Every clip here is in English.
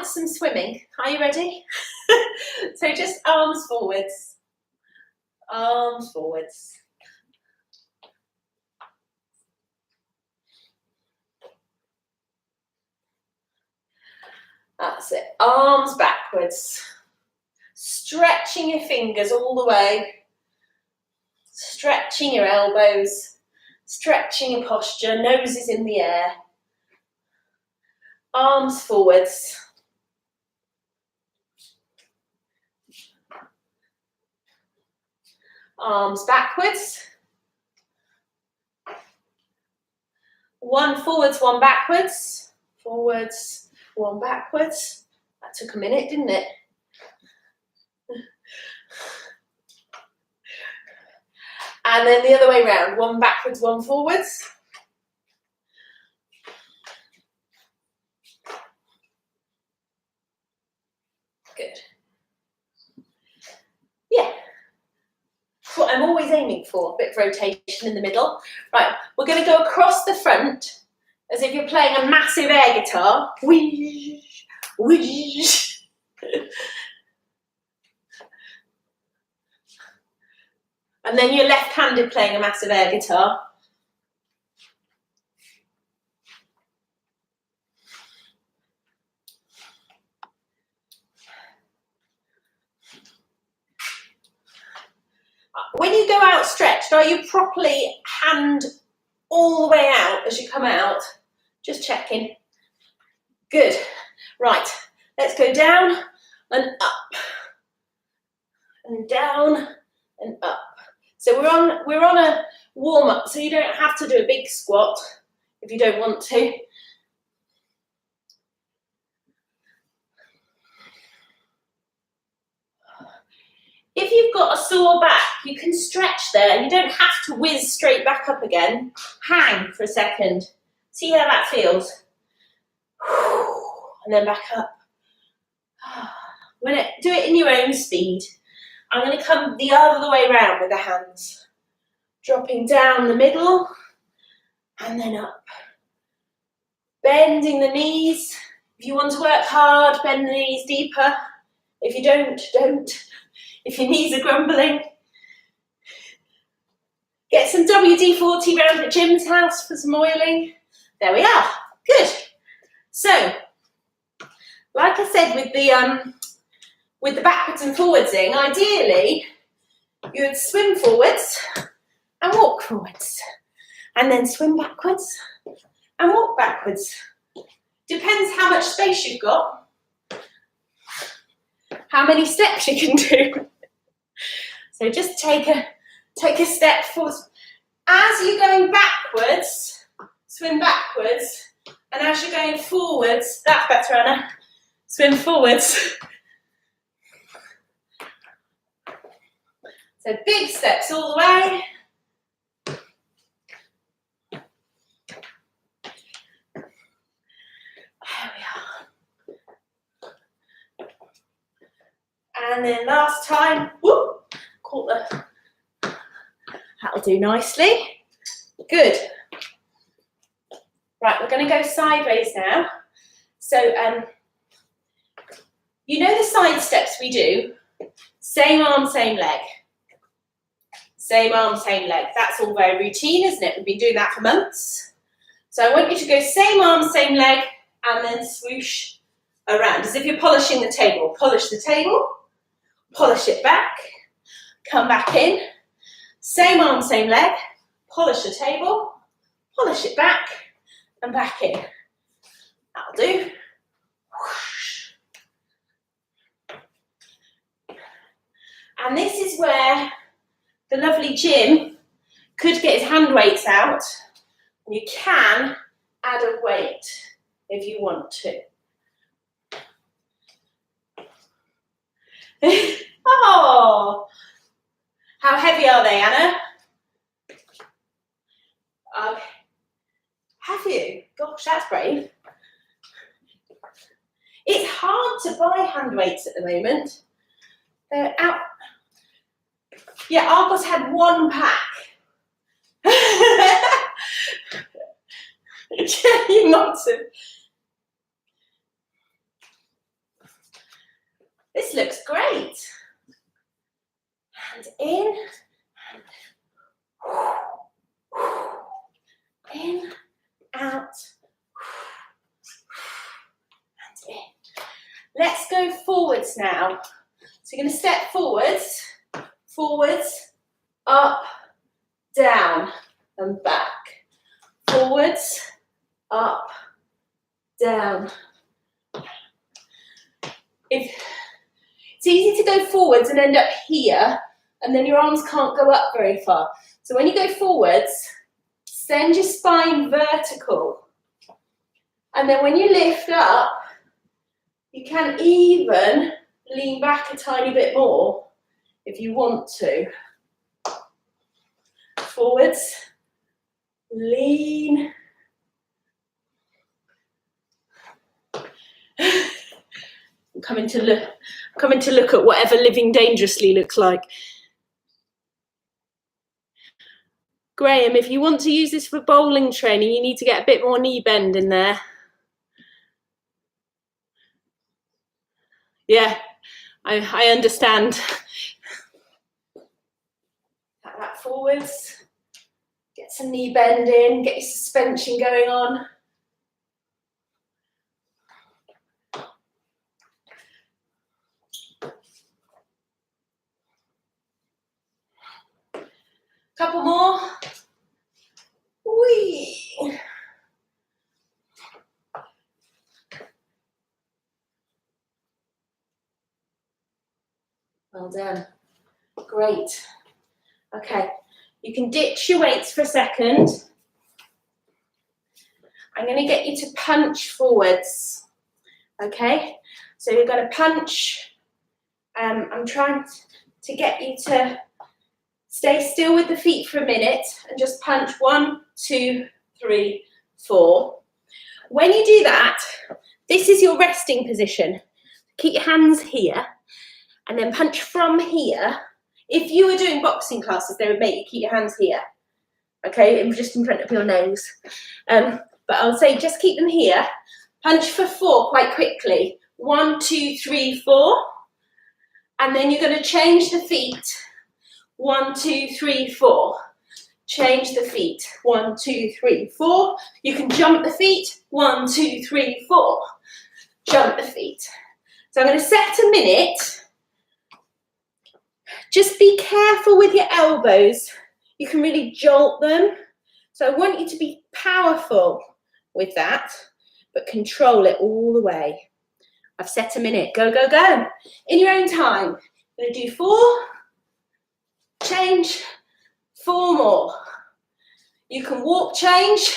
some swimming. Are you ready? So just arms forwards. Arms forwards. That's it. Arms backwards. Stretching your fingers all the way. Stretching your elbows. Stretching your posture. Nose is in the air. Arms forwards. Arms backwards. One forwards, one backwards. Forwards, one backwards. That took a minute, didn't it? And then the other way round. One backwards, one forwards. Good. Yeah. That's what I'm always aiming for, a bit of rotation in the middle. Right, we're going to go across the front as if you're playing a massive air guitar. Whoosh, whoosh. And then you're left-handed playing a massive air guitar. When you go out stretched, are you properly hand all the way out as you come out? Just checking. Good. Right, let's go down and up. And down and up. So we're on a warm-up, so you don't have to do a big squat if you don't want to. If you've got a sore back, you can stretch there. You don't have to whiz straight back up again. Hang for a second. See how that feels. And then back up. Do it in your own speed. I'm going to come the other way around with the hands. Dropping down the middle and then up. Bending the knees. If you want to work hard, bend the knees deeper. If you don't, don't. If your knees are grumbling, get some WD-40 round at Jim's house for some oiling. There we are. Good. So, like I said with the backwards and forwardsing, ideally you would swim forwards and walk forwards, and then swim backwards and walk backwards. Depends how much space you've got, how many steps you can do. So just take a step forward. As you're going backwards, swim backwards, and as you're going forwards, that's better, Anna, swim forwards. So big steps all the way. There we are. And then last time, whoop. Caught the, that'll do nicely. Good. Right, we're going to go sideways now. So, you know the side steps we do? Same arm, same leg. Same arm, same leg. That's all very routine, isn't it? We've been doing that for months. So I want you to go same arm, same leg, and then swoosh around, as if you're polishing the table. Polish the table, polish it back. Come back in, same arm, same leg, polish the table, polish it back, and back in. That'll do. And this is where the lovely Jim could get his hand weights out. And you can add a weight if you want to. Oh! How heavy are they, Anna? Have you? Gosh, that's brave. It's hard to buy hand weights at the moment. They're out. Yeah, Argos had one pack. You must have. looks great. And in, and in, out, and in. Let's go forwards now. So you're going to step forwards, forwards, up, down, and back. Forwards, up, down. It's easy to go forwards and end up here, and then your arms can't go up very far. So when you go forwards, send your spine vertical. And then when you lift up, you can even lean back a tiny bit more if you want to. Forwards, lean. I'm coming to look at whatever living dangerously looks like. Graham, if you want to use this for bowling training, you need to get a bit more knee bend in there. Yeah, I understand. That forwards, get some knee bend in, get your suspension going on. Couple more. Whee! Well done. Great. Okay, you can ditch your weights for a second. I'm going to get you to punch forwards. Okay, so you're going to punch. I'm trying to get you to stay still with the feet for a minute and just punch 1, 2, 3, 4. When you do that, this is your resting position. Keep your hands here and then punch from here. If you were doing boxing classes, they would make you keep your hands here, okay, just in front of your nose. But I'll say just keep them here. Punch for 4 quite quickly. 1, 2, 3, 4. And then you're going to change the feet. 1, 2, 3, 4. Change the feet. 1, 2, 3, 4. You can jump the feet. 1, 2, 3, 4. Jump the feet. So I'm going to set a minute. Just be careful with your elbows. You can really jolt them. So I want you to be powerful with that, but control it all the way. I've set a minute. Go, go, go. In your own time. I'm going to do 4. Change. 4 more. You can walk change,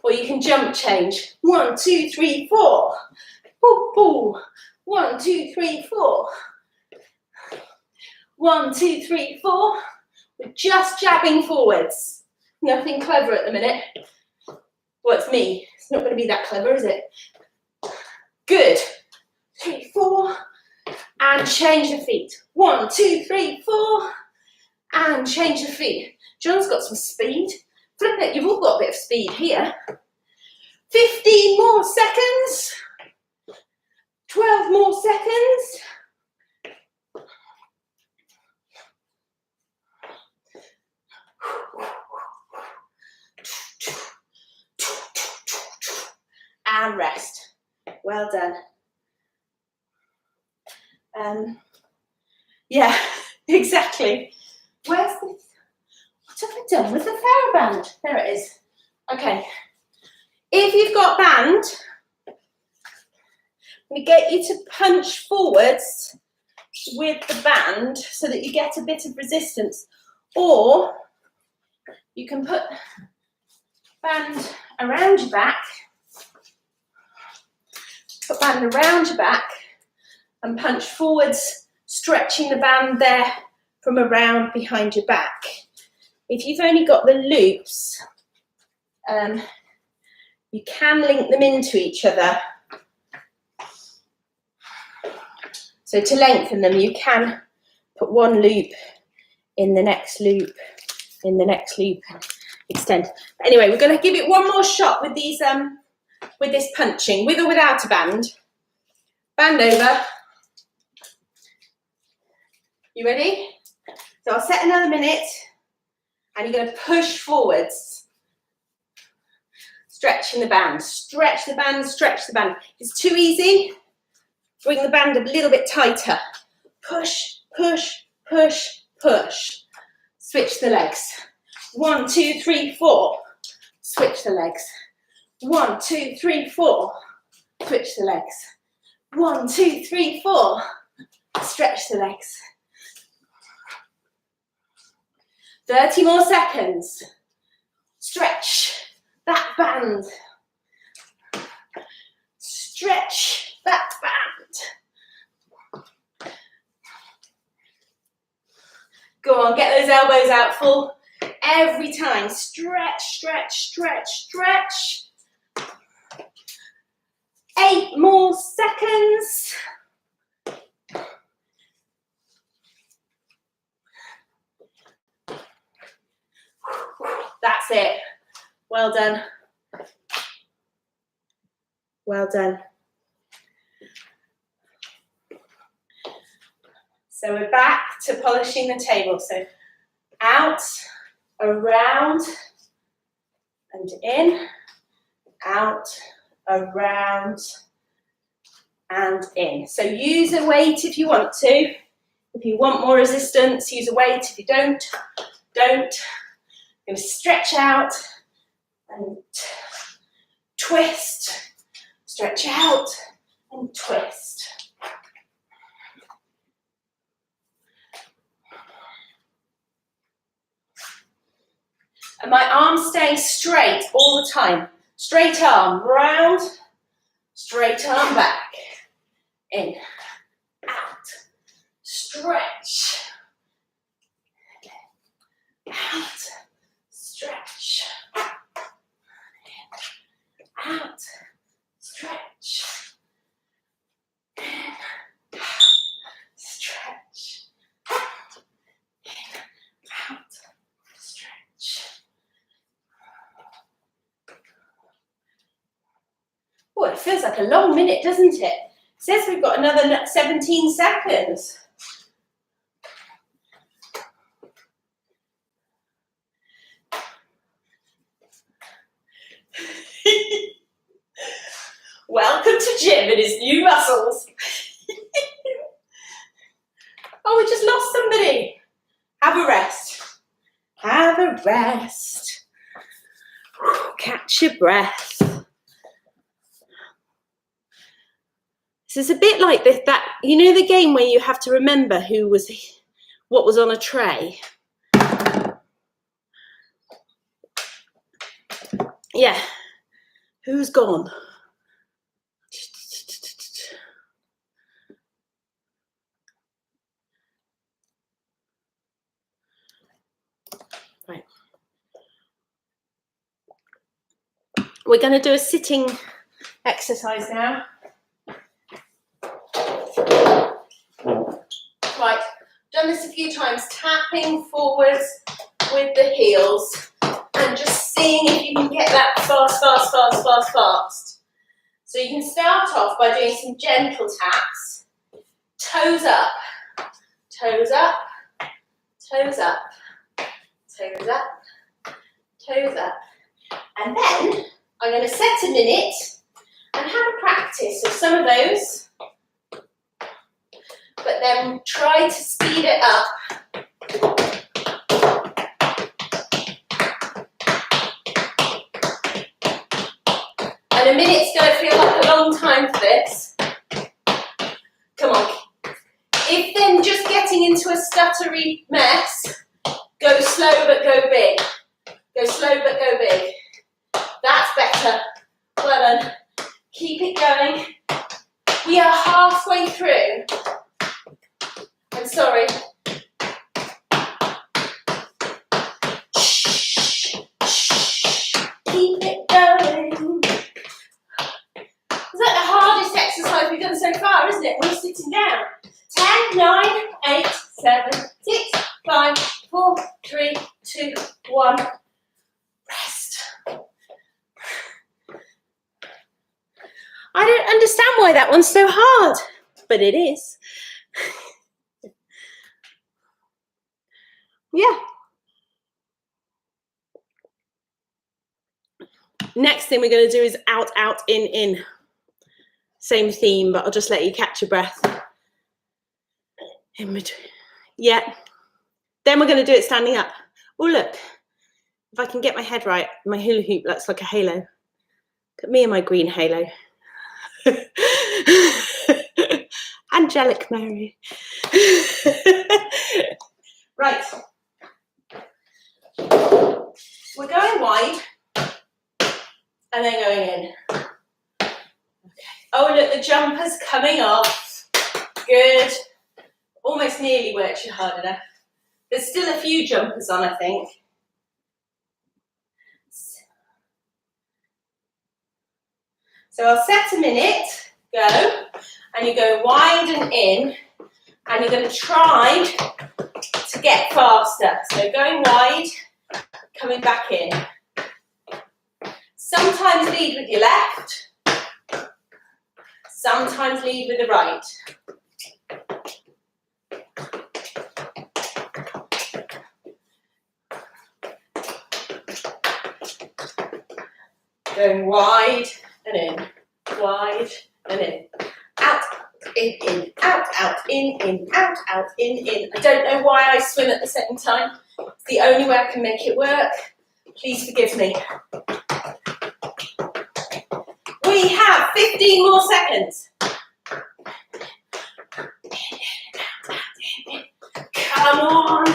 or you can jump change. 1, 2, 3, 4. Boo, boo. 1, 2, 3, 4. 1, 2, 3, 4. We're just jabbing forwards. Nothing clever at the minute. Well, it's me. It's not going to be that clever, is it? Good. 3, 4. And change the feet. 1, 2, 3, 4. And change the feet. John's got some speed. Flip it, you've all got a bit of speed here. 15 more seconds. 12 more seconds. And rest. Well done. Yeah, exactly. Where's the... What have I done with the TheraBand? There it is. Okay. If you've got band, we get you to punch forwards with the band so that you get a bit of resistance. Or you can put band around your back. Put band around your back and punch forwards, stretching the band there from around behind your back. If you've only got the loops, you can link them into each other. So to lengthen them, you can put one loop in the next loop, in the next loop, and extend. Anyway, we're going to give it one more shot with these, with this punching, with or without a band. band over. You ready? So I'll set another minute, and you're going to push forwards. Stretching the band, stretch the band, stretch the band. If it's too easy, bring the band a little bit tighter. Push, push, push, push. Switch the legs. 1, 2, 3, 4. Switch the legs. 1, 2, 3, 4. Switch the legs. 1, 2, 3, 4. Stretch the legs. 30 more seconds. Stretch that band. Stretch that band. Go on, get those elbows out full every time. Stretch, stretch, stretch, stretch. 8 more seconds. That's it. Well done. Well done. So we're back to polishing the table. So out, around, and in. Out, around, and in. So use a weight if you want to. If you want more resistance, use a weight. If you don't, don't. You're going to stretch out and twist. Stretch out and twist. And my arms staying straight all the time. Straight arm round, straight arm back. In, out, stretch. Out, stretch. In, out, stretch. In, out, stretch. In, out, stretch. Oh, it feels like a long minute, doesn't it? It says we've got another 17 seconds. Welcome to Jim and his new muscles. Oh, we just lost somebody. Have a rest. Have a rest. Catch your breath. This is a bit like this, that, you know, the game where you have to remember what was on a tray. Yeah. Who's gone? Right. We're going to do a sitting exercise now. Right, done this a few times, tapping forwards with the heels and just seeing if you can get that fast, fast, fast, fast, fast. So you can start off by doing some gentle taps, toes up, toes up, toes up, toes up, toes up. And then I'm going to set a minute and have a practice of some of those. But then try to speed it up. And a minute's going to feel like a long time for this. Come on. If then just getting into a stuttery mess, go slow but go big. Go slow but go big. That's better. Well done. Keep it going. We are halfway through. I'm sorry. Shh, shh, keep it going. Is that the hardest exercise we've done so far, isn't it? We're sitting down. 10, 9, 8, 7, 6, 5, 4, 3, 2, 1. Rest. don't understand why that one's so hard, but it is. Yeah. Next thing we're going to do is out, out, in. Same theme, but I'll just let you catch your breath. In between. Yeah. Then we're going to do it standing up. Oh, look. If I can get my head right, my hula hoop looks like a halo. Look at me and my green halo. Angelic Mary. Right. We're going wide and then going in. Okay. Oh, look, the jumper's coming off. Good. Almost nearly worked you hard enough. There's still a few jumpers on, I think. So I'll set a minute, go, and you go wide and in, and you're going to try to get faster. So going wide, coming back in. Sometimes lead with your left, sometimes lead with the right. Going wide and in, wide and in. Out, in, out, in, out, in. I don't know why I swim at the same time. It's the only way I can make it work. Please forgive me. We have 15 more seconds. Come on.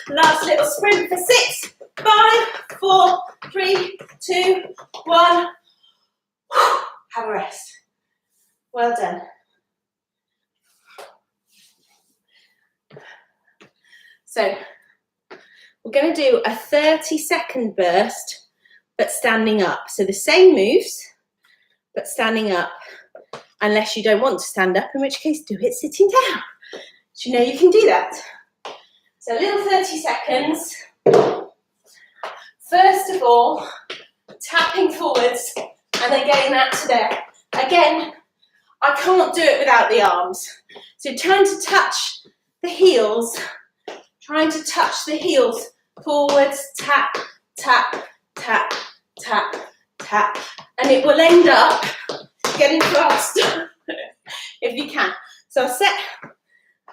Last little sprint for 6, 5, 4, 3, 2, 1. Have a rest. Well done. So we're going to do a 30-second burst, but standing up. So the same moves, but standing up, unless you don't want to stand up, in which case do it sitting down. So you know you can do that. So a little 30 seconds. First of all, tapping forwards and then getting that to there. Again, I can't do it without the arms. So trying to touch the heels, forwards, tap, tap, tap, tap, tap. And it will end up getting faster if you can. So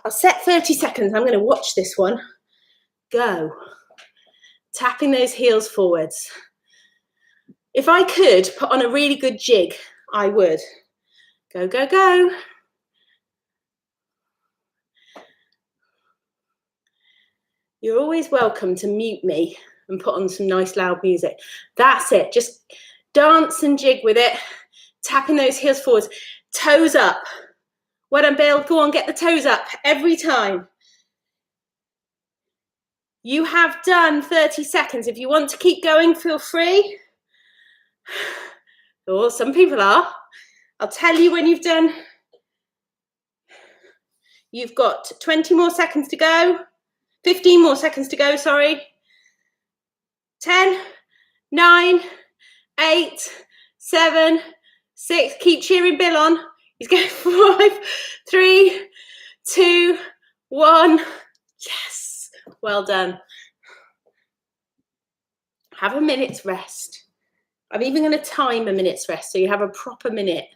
I'll set 30 seconds. I'm going to watch this one. Go. Tapping those heels forwards. If I could put on a really good jig, I would. Go, go, go. You're always welcome to mute me and put on some nice loud music. That's it. Just dance and jig with it. Tapping those heels forwards. Toes up. Well done, Bill. Go on, get the toes up every time. You have done 30 seconds. If you want to keep going, feel free. Or some people are. I'll tell you when you've done. You've got 20 more seconds to go. 15 more seconds to go, sorry. 10, 9, 8, 7, 6. Keep cheering Bill on. He's going 5, 3, 2, 1. Yes. Well done. Have a minute's rest. I'm even going to time a minute's rest so you have a proper minute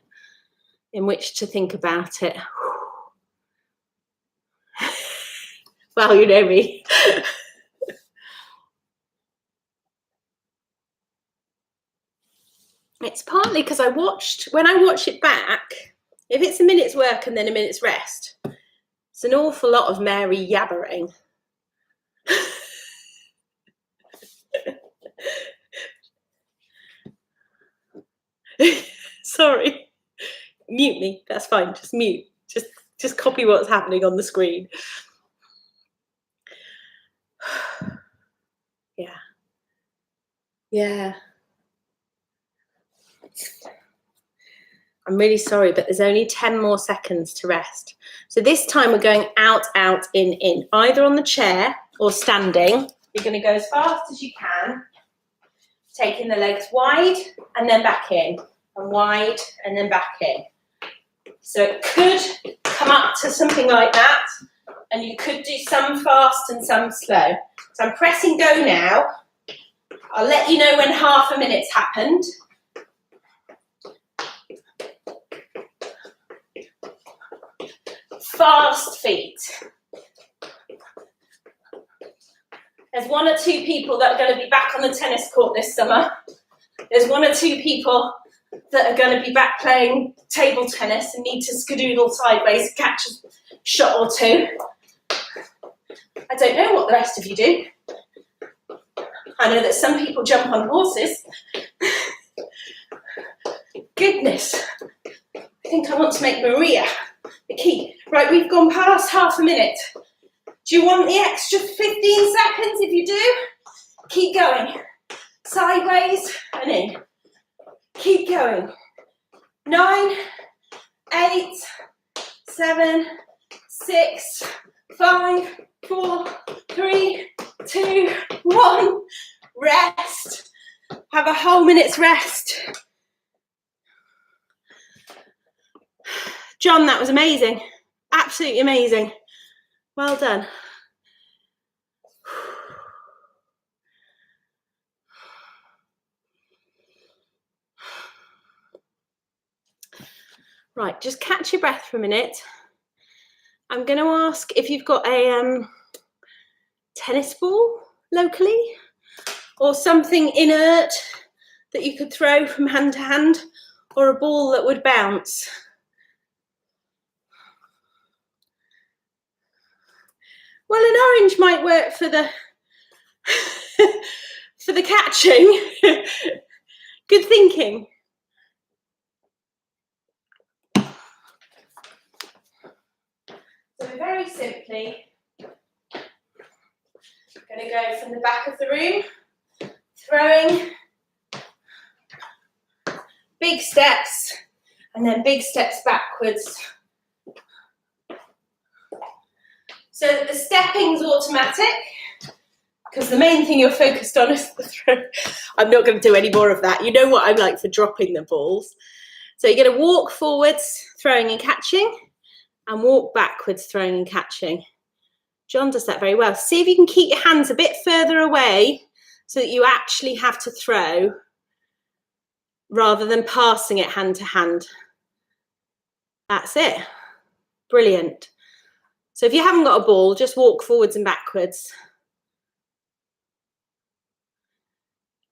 in which to think about it. Well, you know me. It's partly because when I watch it back, if it's a minute's work and then a minute's rest, it's an awful lot of Mary yabbering. Sorry. Mute me. That's fine. Just mute. Just copy what's happening on the screen. Yeah. Yeah. I'm really sorry, but there's only 10 more seconds to rest. So this time we're going out, out, in, either on the chair or standing. You're going to go as fast as you can, taking the legs wide and then back in, and wide and then back in. So it could come up to something like that, and you could do some fast and some slow. So I'm pressing go now. I'll let you know when half a minute's happened. Fast feet. There's 1 or 2 people that are going to be back on the tennis court this summer. There's 1 or 2 people that are going to be back playing table tennis and need to skadoodle sideways, catch a shot or 2. I don't know what the rest of you do. I know that some people jump on horses. Goodness. I think I want to make Maria the key. Right, we've gone past half a minute. Do you want the extra 15 seconds? If you do, keep going. Sideways and in. Keep going. 9, 8, 7, 6, 5, 4, 3, 2, 1. Rest. Have a whole minute's rest. John, that was amazing. Absolutely amazing. Well done. Right, just catch your breath for a minute. I'm going to ask if you've got a tennis ball locally or something inert that you could throw from hand to hand, or a ball that would bounce. Well, an orange might work for the for the catching. Good thinking. So very simply, going to go from the back of the room, throwing big steps and then big steps backwards. So that the stepping's automatic, because the main thing you're focused on is the throw. I'm not going to do any more of that. You know what I'm like for dropping the balls. So you're going to walk forwards, throwing and catching, and walk backwards, throwing and catching. John does that very well. See if you can keep your hands a bit further away so that you actually have to throw rather than passing it hand to hand. That's it. Brilliant. So if you haven't got a ball, just walk forwards and backwards.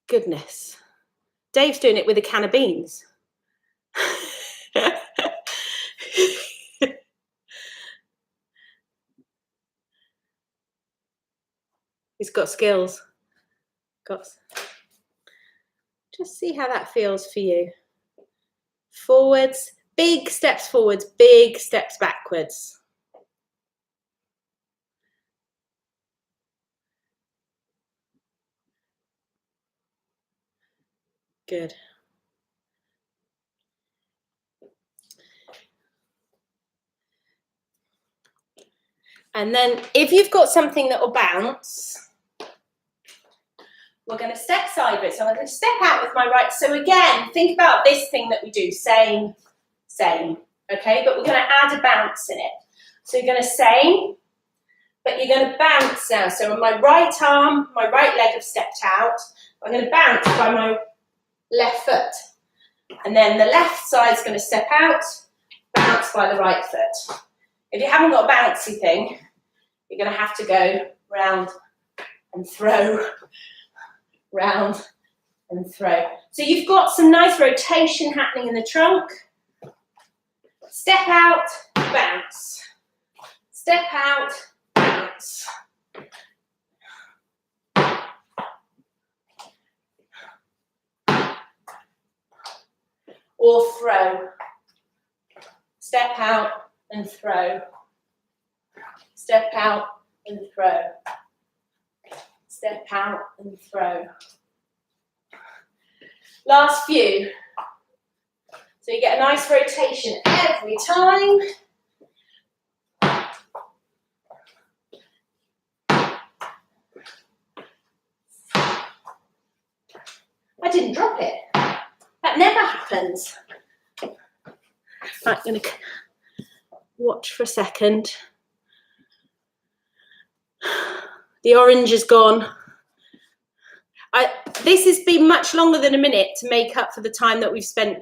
Goodness. Dave's doing it with a can of beans. He's got skills. Just see how that feels for you. Forwards, big steps forwards, big steps backwards. Good. And then if you've got something that will bounce, we're going to step sideways. So I'm going to step out with my right. So again, think about this thing that we do. Same. Okay, but we're going to add a bounce in it. So you're going to same, but you're going to bounce now. So on my right arm, my right leg have stepped out. I'm going to bounce by my left foot. And then the left side's going to step out, bounce by the right foot. If you haven't got a bouncy thing, you're going to have to go round and throw, round and throw. So you've got some nice rotation happening in the trunk. Step out, bounce. Step out, bounce. Or throw. Step out and throw. Step out and throw. Step out and throw. Last few. So you get a nice rotation every time. I didn't drop it. That never happens. Right, I'm going to watch for a second. The orange is gone. This has been much longer than a minute to make up for the time that we've spent.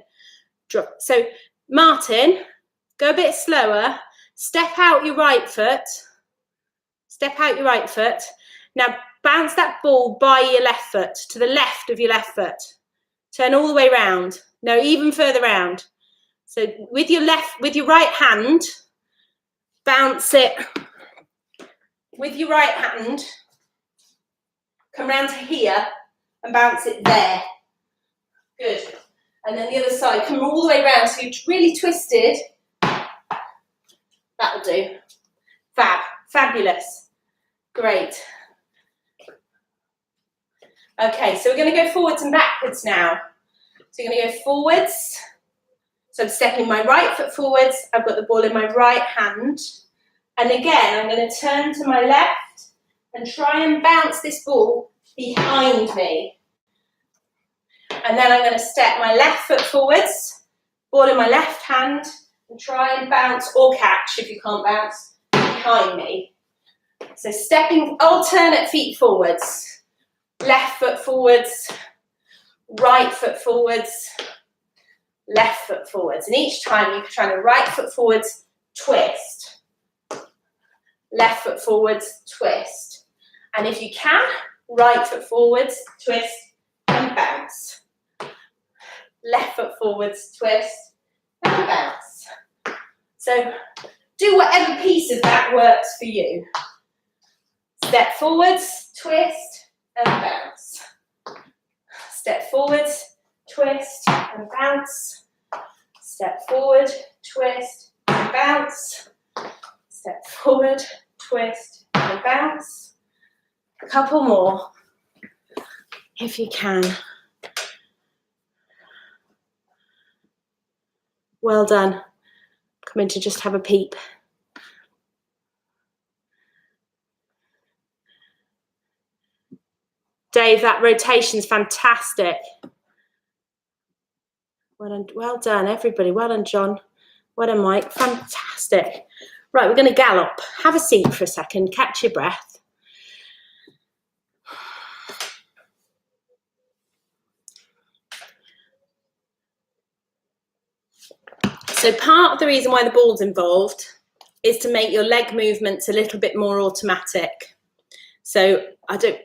So Martin, go a bit slower. Step out your right foot. Step out your right foot. Now bounce that ball by your left foot, to the left of your left foot. Turn all the way round. No, even further round. So with your right hand, bounce it. With your right hand, come round to here and bounce it there. Good. And then the other side, come all the way round. So you're really twisted. That'll do. Fab. Fabulous. Great. Okay, so we're going to go forwards and backwards now. So you're going to go forwards. So I'm stepping my right foot forwards. I've got the ball in my right hand. And again, I'm going to turn to my left and try and bounce this ball behind me. And then I'm going to step my left foot forwards, ball in my left hand, and try and bounce or catch, if you can't bounce, behind me. So stepping alternate feet forwards. Left foot forwards, right foot forwards, left foot forwards. And each time you're trying to right foot forwards, twist. Left foot forwards, twist. And if you can, right foot forwards, twist, and bounce. Left foot forwards, twist, and bounce. So do whatever piece of that works for you. Step forwards, twist, and bounce. Step forwards, twist, and bounce. Step forward, twist, and bounce. Step forward, twist, and bounce. A couple more, if you can. Well done. Come in to just have a peep. Dave, that rotation's fantastic. Well done, everybody. Well done, John. Well done, Mike. Fantastic. Right, we're going to gallop. Have a seat for a second. Catch your breath. So part of the reason why the ball's involved is to make your leg movements a little bit more automatic. So I don't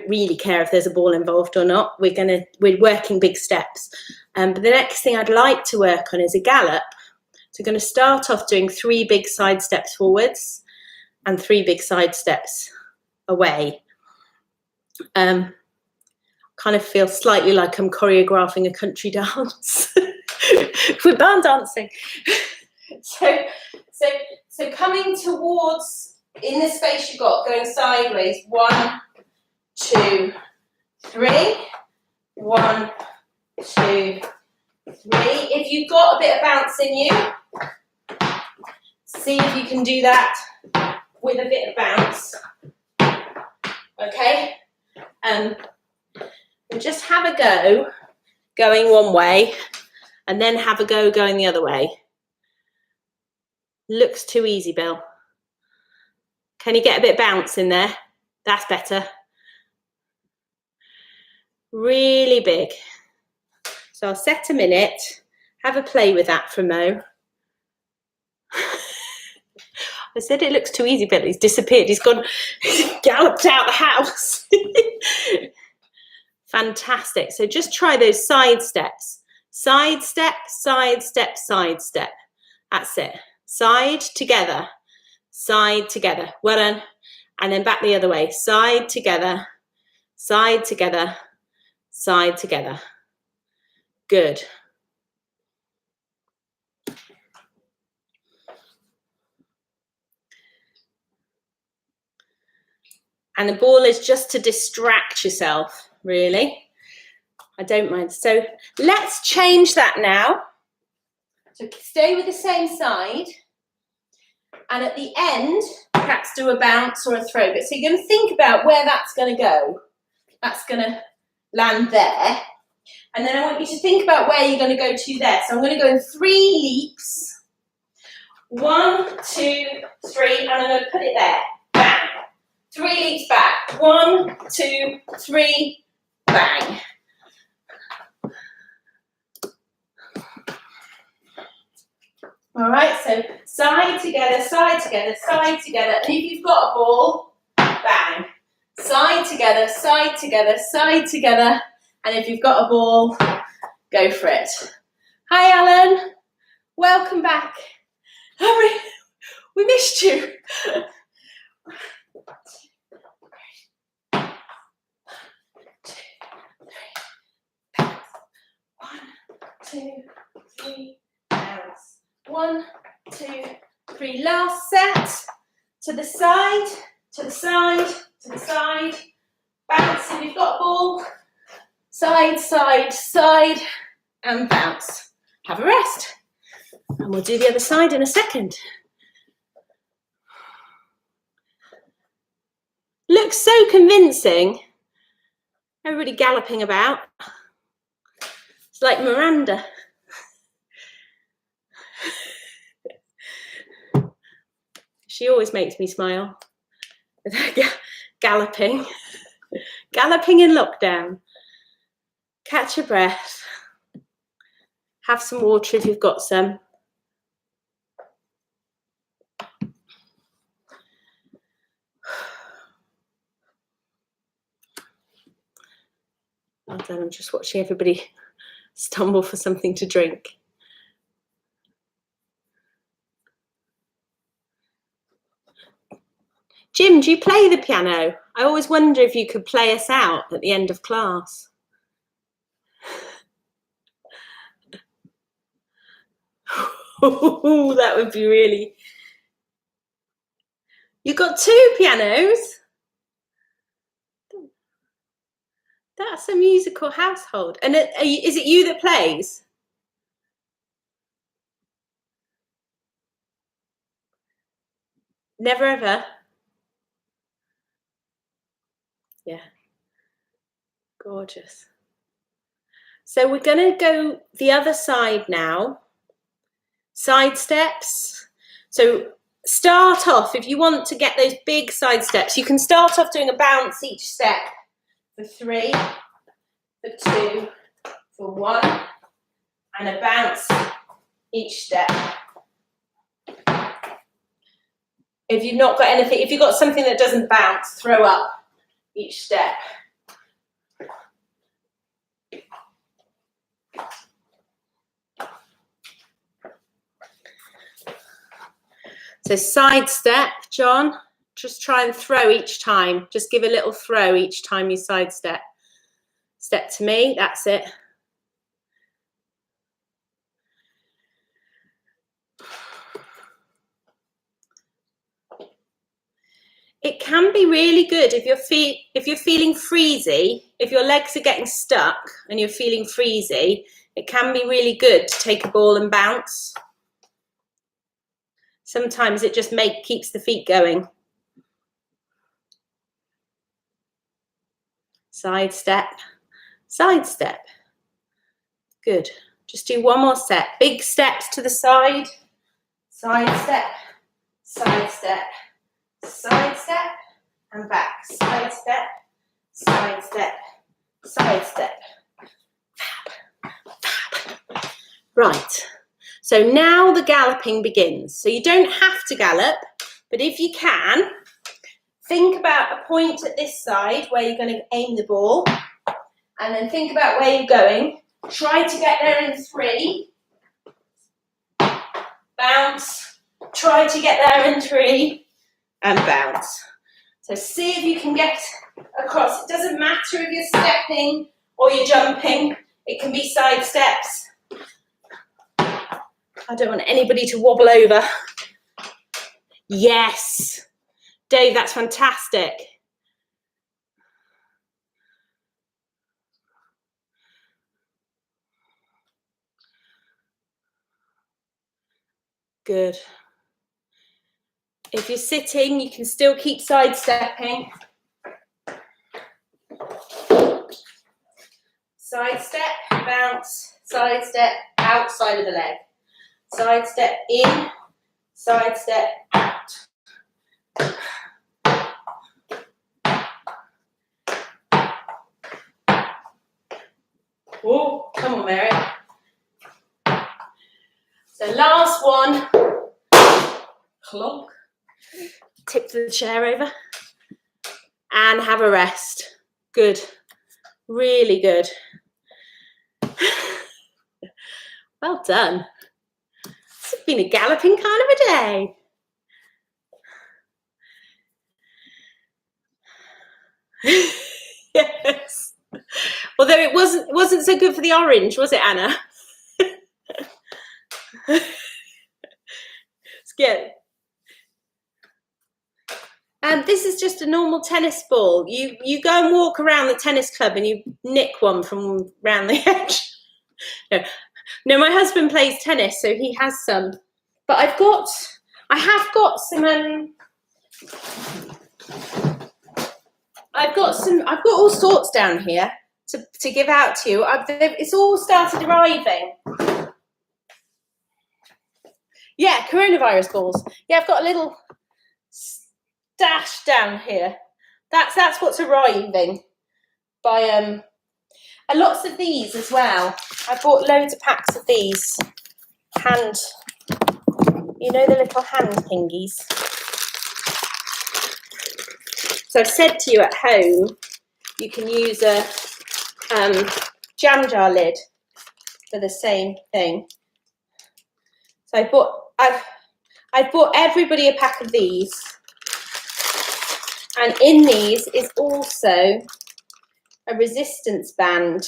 really care if there's a ball involved or not. We're working big steps. But the next thing I'd like to work on is a gallop. So we're going to start off doing 3 big side steps forwards and 3 big side steps away. Kind of feel slightly like I'm choreographing a country dance. We're barn dancing. So coming towards, in the space you've got, going sideways, 1, 2, 3, 1, 2, 3. If you've got a bit of bounce in you, see if you can do that with a bit of bounce. Okay? And just have a go going one way and then have a go going the other way. Looks too easy, Bill. Can you get a bit of bounce in there? That's better. Really big. So I'll set a minute, have a play with that for Mo. I said it looks too easy, but he's disappeared. He's gone, galloped out the house. Fantastic. So just try those side steps. Side step, side step, side step. That's it. Side together, side together. Well done. And then back the other way. Side together, side together, side together. Good. And the ball is just to distract yourself, really. I don't mind. So let's change that now. So stay with the same side. And at the end, perhaps do a bounce or a throw. But so you're going to think about where that's going to go. That's going to land there. And then I want you to think about where you're going to go to there. So I'm going to go in 3 leaps 1, 2, 3, and I'm going to put it there. Bang. 3 leaps back. 1, 2, 3, bang. All right, so side together, side together, side together. And if you've got a ball, bang. Side together, side together, side together. And if you've got a ball, go for it. Hi, Alan. Welcome back. We missed you. 2, 3, bounce. 1, 2, 3. Last set. To the side, to the side, to the side. Bounce if you've got a ball. Side, side, side, and bounce. Have a rest. And we'll do the other side in a second. Looks so convincing. Everybody galloping about. It's like Miranda. She always makes me smile with her galloping. Galloping in lockdown. Catch your breath. Have some water if you've got some. Well done. I'm just watching everybody stumble for something to drink. Jim, do you play the piano? I always wonder if you could play us out at the end of class. That would be really... You got 2 pianos? That's a musical household. And is it you that plays? Never ever? Yeah. Gorgeous. So we're going to go the other side now. Side steps. So start off, if you want to get those big side steps, you can start off doing a bounce each step. For 3, for 2, for 1, and a bounce each step. If you've not got anything, if you've got something that doesn't bounce, throw up each step. So side step, John. Just try and throw each time. Just give a little throw each time you side step. Step to me, that's it. It can be really good if you're feeling freezy, if your legs are getting stuck and you're feeling freezy, it can be really good to take a ball and bounce. Sometimes it just keeps the feet going. Side step, side step. Good. Just do one more set. Big steps to the side. Side step, side step, side step, and back. Side step, side step, side step. Fab, fab. Right. So now the galloping begins. So you don't have to gallop, but if you can, think about a point at this side where you're going to aim the ball, and then think about where you're going. Try to get there in 3. Bounce. Try to get there in 3, and bounce. So see if you can get across. It doesn't matter if you're stepping or you're jumping. It can be side steps. I don't want anybody to wobble over. Yes. Dave, that's fantastic. Good. If you're sitting, you can still keep side stepping. Side step, bounce, side step, outside of the leg. Side step in, side step, out. Oh, come on, Mary. So last one. Clonk. Tip the chair over. And have a rest. Good. Really good. Well done. This has been a galloping kind of a day. Yes. Although it wasn't so good for the orange, was it, Anna? It's good. And this is just a normal tennis ball. You go and walk around the tennis club and you nick one from around the edge. No, my husband plays tennis, so he has some. But I have got some. I've got all sorts down here to give out to you. It's all started arriving. Yeah, coronavirus balls. Yeah, I've got a little stash down here. That's what's arriving. By and lots of these as well. I bought loads of packs of these you know, the little hand thingies. So I've said to you at home, you can use a jam jar lid for the same thing. So I bought everybody a pack of these, and in these is also a resistance band.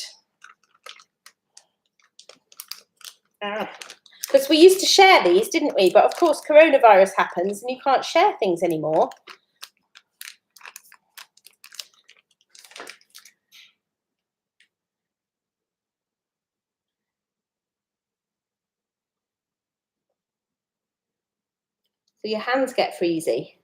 Because we used to share these, didn't we? But of course, coronavirus happens and you can't share things anymore. So your hands get freezy.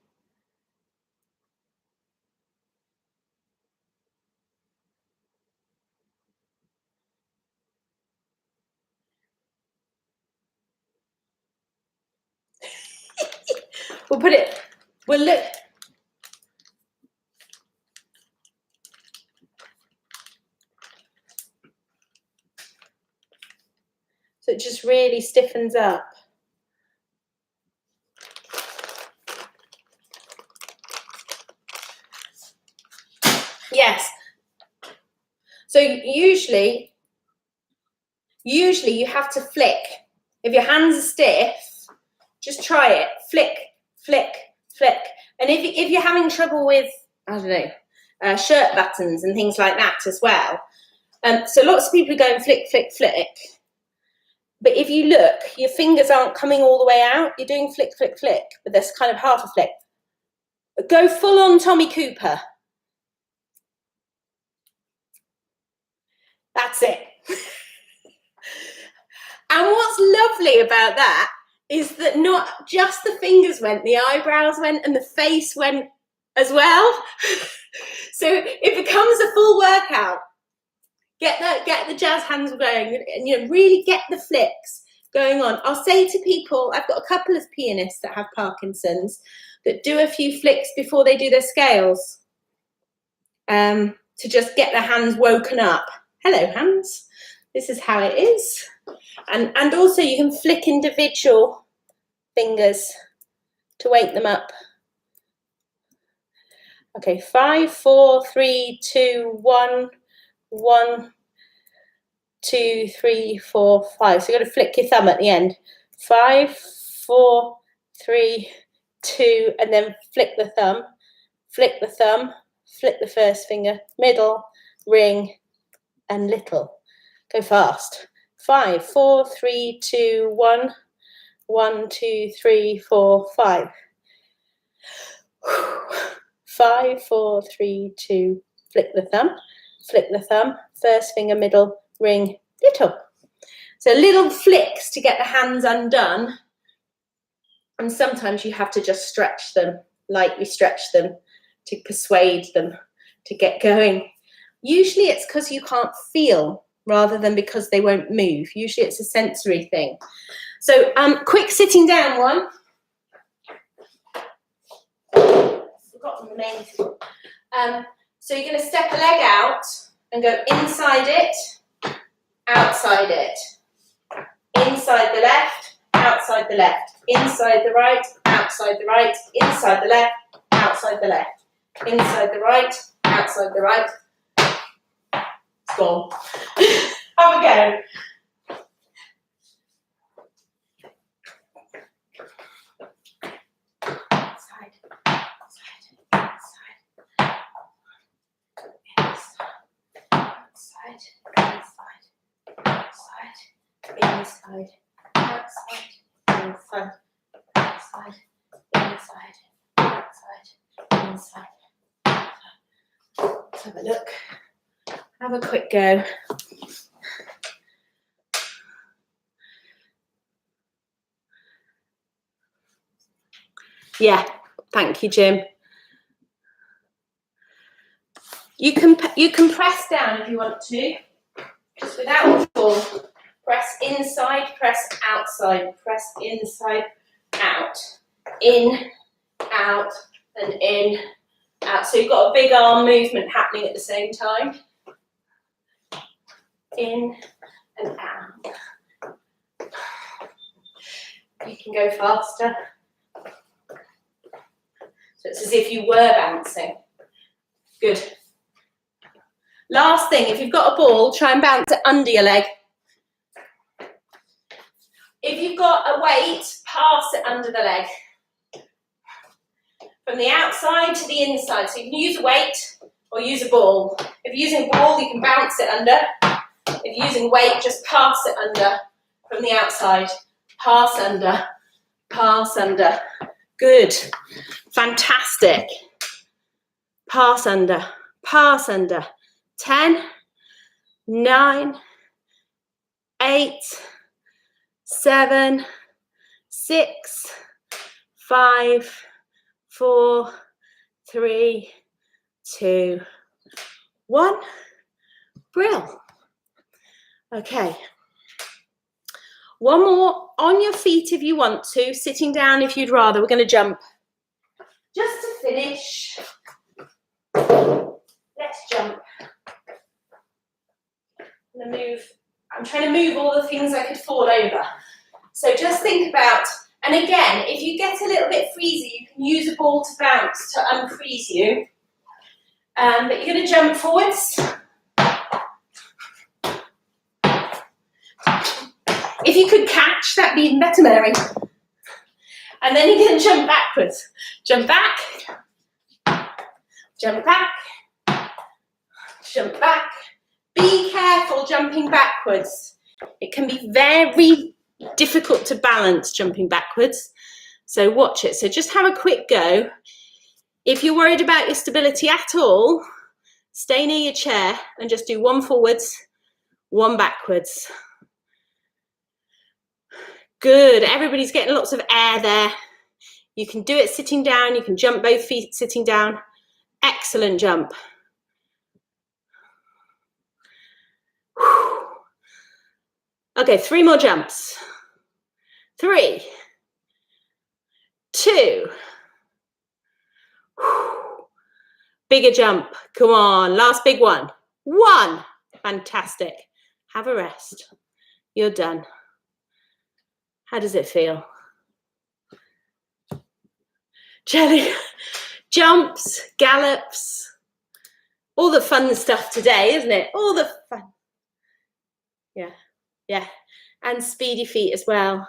We'll look. So it just really stiffens up. Yes. So usually you have to flick. If your hands are stiff, just try it. Flick, flick, flick. And if you're having trouble with, I don't know, shirt buttons and things like that as well. So lots of people are going flick, flick, flick. But if you look, your fingers aren't coming all the way out. You're doing flick, flick, flick, but there's kind of half a flick. Go full on Tommy Cooper. That's it. And what's lovely about that is that not just the fingers went, the eyebrows went, and the face went as well. So it becomes a full workout. Get the jazz hands going, and really get the flicks going on. I'll say to people, I've got a couple of pianists that have Parkinson's that do a few flicks before they do their scales, to just get their hands woken up. Hello, hands. This is how it is. And also you can flick individual fingers to wake them up. Okay, 5, 4, 3, 2, 1, 1, 2, 3, 4, 5. So you've got to flick your thumb at the end. 5, 4, 3, 2, and then flick the thumb, flick the first finger, middle, ring, and little. Go fast. 5, 4, 3, 2, 1, 1, 2, 3, 4, 5. 5, 4, 3, 2, flick the thumb, first finger, middle, ring, little. So little flicks to get the hands undone. And sometimes you have to just stretch them, lightly stretch them to persuade them to get going. Usually it's because you can't feel rather than because they won't move. Usually it's a sensory thing. So quick sitting down one. forgotten the main thing. So you're going to step a leg out and go inside it, outside it. Inside the left, outside the left. Inside the right, outside the right. Inside the left, outside the left. Inside the right, outside the right. It's gone. Have a go. Inside, outside, inside, outside, inside, outside, inside, outside. Let's have a look. Have a quick go. Yeah, thank you, Jim. You can press down if you want to, just without the ball. Press inside, press outside, press inside, out, in, out, and in, out. So you've got a big arm movement happening at the same time. In and out. You can go faster. So it's as if you were bouncing. Good. Last thing, if you've got a ball, try and bounce it under your leg. If you've got a weight, pass it under the leg. From the outside to the inside. So you can use a weight or use a ball. If you're using a ball, you can bounce it under. If you're using weight, just pass it under from the outside. Pass under. Pass under. Good. Fantastic. Pass under. Pass under. 10, 9, 8, 7, 6, 5, 4, 3, 2, 1. Brill. Okay. One more on your feet if you want to, sitting down if you'd rather. We're going to jump. Just to finish, let's jump. I'm trying to move all the things I could fall over. So just think about, and again, if you get a little bit freezy, you can use a ball to bounce to unfreeze you. But you're going to jump forwards. If you could catch, that'd be even better, Mary. And then you're going to jump backwards. Jump back. Jump back. Jump back. Be careful jumping backwards. It can be very difficult to balance jumping backwards. So watch it. So just have a quick go. If you're worried about your stability at all, stay near your chair and just do one forwards, one backwards. Good. Everybody's getting lots of air there. You can do it sitting down. You can jump both feet sitting down. Excellent jump. Okay, 3 more jumps. 3, 2. Bigger jump. Come on, last big one. 1. Fantastic. Have a rest. You're done. How does it feel? Jelly. Jumps, gallops. All the fun stuff today, isn't it? All the fun. Yeah. Yeah, and speedy feet as well.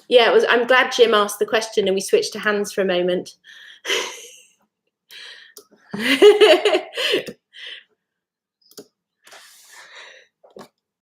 Yeah, I'm glad Jim asked the question and we switched to hands for a moment.